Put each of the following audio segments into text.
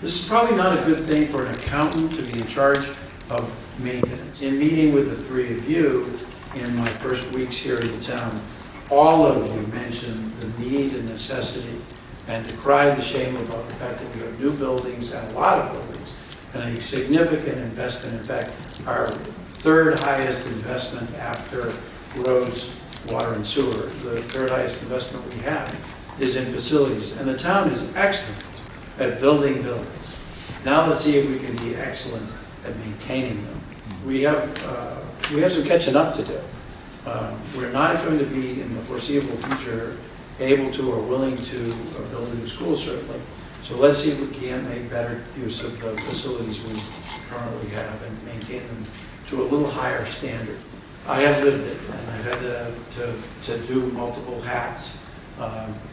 This is probably not a good thing for an accountant to be in charge of maintenance. In meeting with the three of you in my first weeks here in the town, all of you mentioned the need and necessity and decried the shame about the fact that we have new buildings and a lot of buildings and a significant investment. In fact, our third highest investment after roads, water and sewer, the third highest investment we have is in facilities. And the town is excellent at building buildings. Now let's see if we can be excellent at maintaining them. We have some catching up to do. We're not going to be in the foreseeable future able to or willing to build a new school, certainly. So let's see if we can make better use of the facilities we currently have and maintain them to a little higher standard. I have lived it, and I've had to do multiple hats.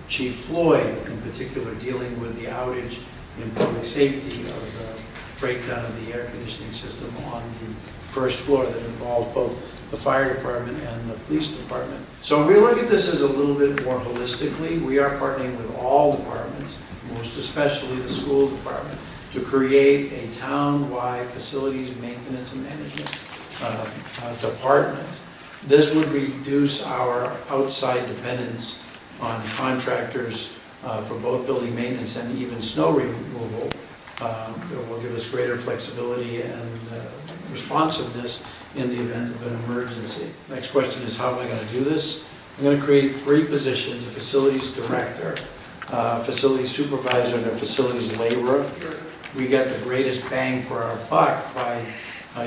Chief Floyd, in particular, dealing with the outage in public safety of the breakdown of the air conditioning system on the first floor that involved both the fire department and the police department. So we look at this as a little bit more holistically. We are partnering with all departments, most especially the school department, to create a town-wide facilities maintenance and management department. This would reduce our outside dependence on contractors for both building maintenance and even snow removal. It will give us greater flexibility and responsiveness in the event of an emergency. Next question is, how am I going to do this? I'm going to create 3 positions: a facilities director, facilities supervisor, and a facilities laborer. We get the greatest bang for our buck by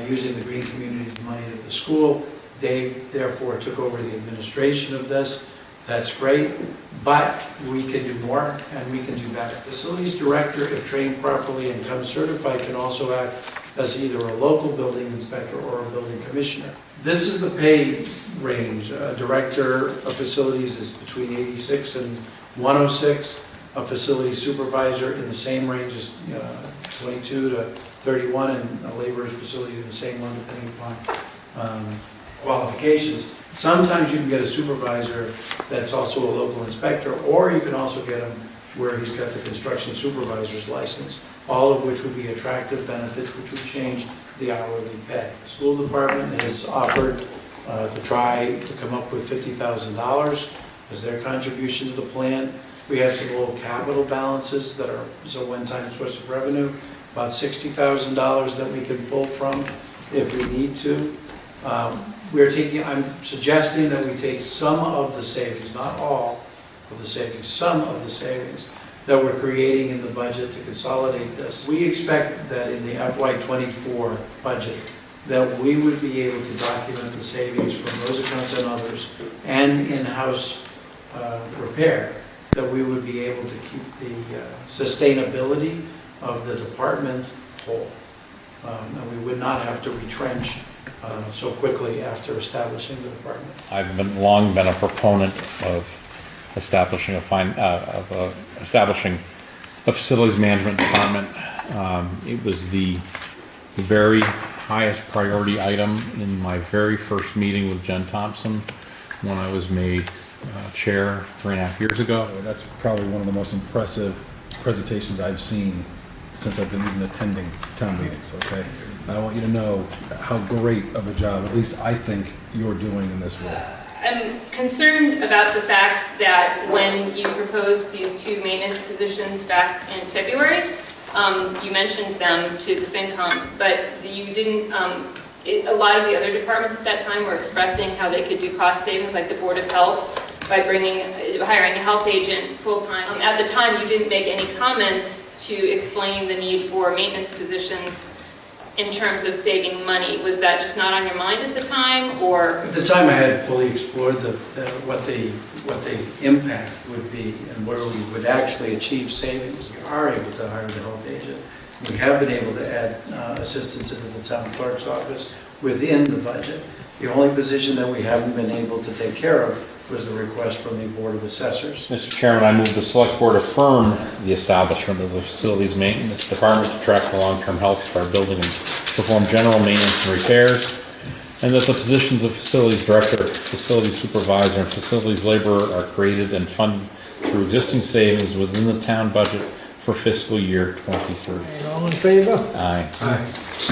using the green community money of the school. Dave therefore took over the administration of this. That's great, but we can do more and we can do better. Facilities director, if trained properly and comes certified, can also act as either a local building inspector or a building commissioner. This is the pay range. A director of facilities is between 86 and 106. A facility supervisor in the same range is 22 to 31, and a laborer's facility in the same one, depending upon qualifications. Sometimes you can get a supervisor that's also a local inspector, or you can also get him where he's got the construction supervisor's license, all of which would be attractive benefits, which would change the hourly pay. The school department has offered to try to come up with $50,000 as their contribution to the plan. We have some little capital balances that are a one-time source of revenue, about $60,000 that we can pull from if we need to. I'm suggesting that we take some of the savings, not all of the savings, some of the savings that we're creating in the budget to consolidate this. We expect that in the FY24 budget that we would be able to document the savings from those accounts and others and in-house repair, that we would be able to keep the sustainability of the department whole. And we would not have to retrench so quickly after establishing the department. I've long been a proponent of establishing a facilities management department. It was the very highest priority item in my very first meeting with Jen Thompson when I was made chair 3.5 years ago. That's probably one of the most impressive presentations I've seen since I've been even attending town meetings, okay? I want you to know how great of a job, at least I think, you're doing in this role. I'm concerned about the fact that when you proposed these 2 maintenance positions back in February, you mentioned them to the FinCom, but you didn't, a lot of the other departments at that time were expressing how they could do cost savings, like the Board of Health, by hiring a health agent full-time. At the time, you didn't make any comments to explain the need for maintenance positions in terms of saving money. Was that just not on your mind at the time, or? At the time, I had fully explored what the impact would be and where we would actually achieve savings. We are able to hire the health agent. We have been able to add assistants into the town clerk's office within the budget. The only position that we haven't been able to take care of was the request from the Board of Assessors. Mr. Chairman, I move the Select Board affirm the establishment of the Facilities Maintenance Department to track the long-term health of our building and perform general maintenance and repairs, and that the positions of Facilities Director, Facilities Supervisor, and Facilities Laborer are created and funded through existing savings within the town budget for fiscal year '23. All in favor? Aye. Aye.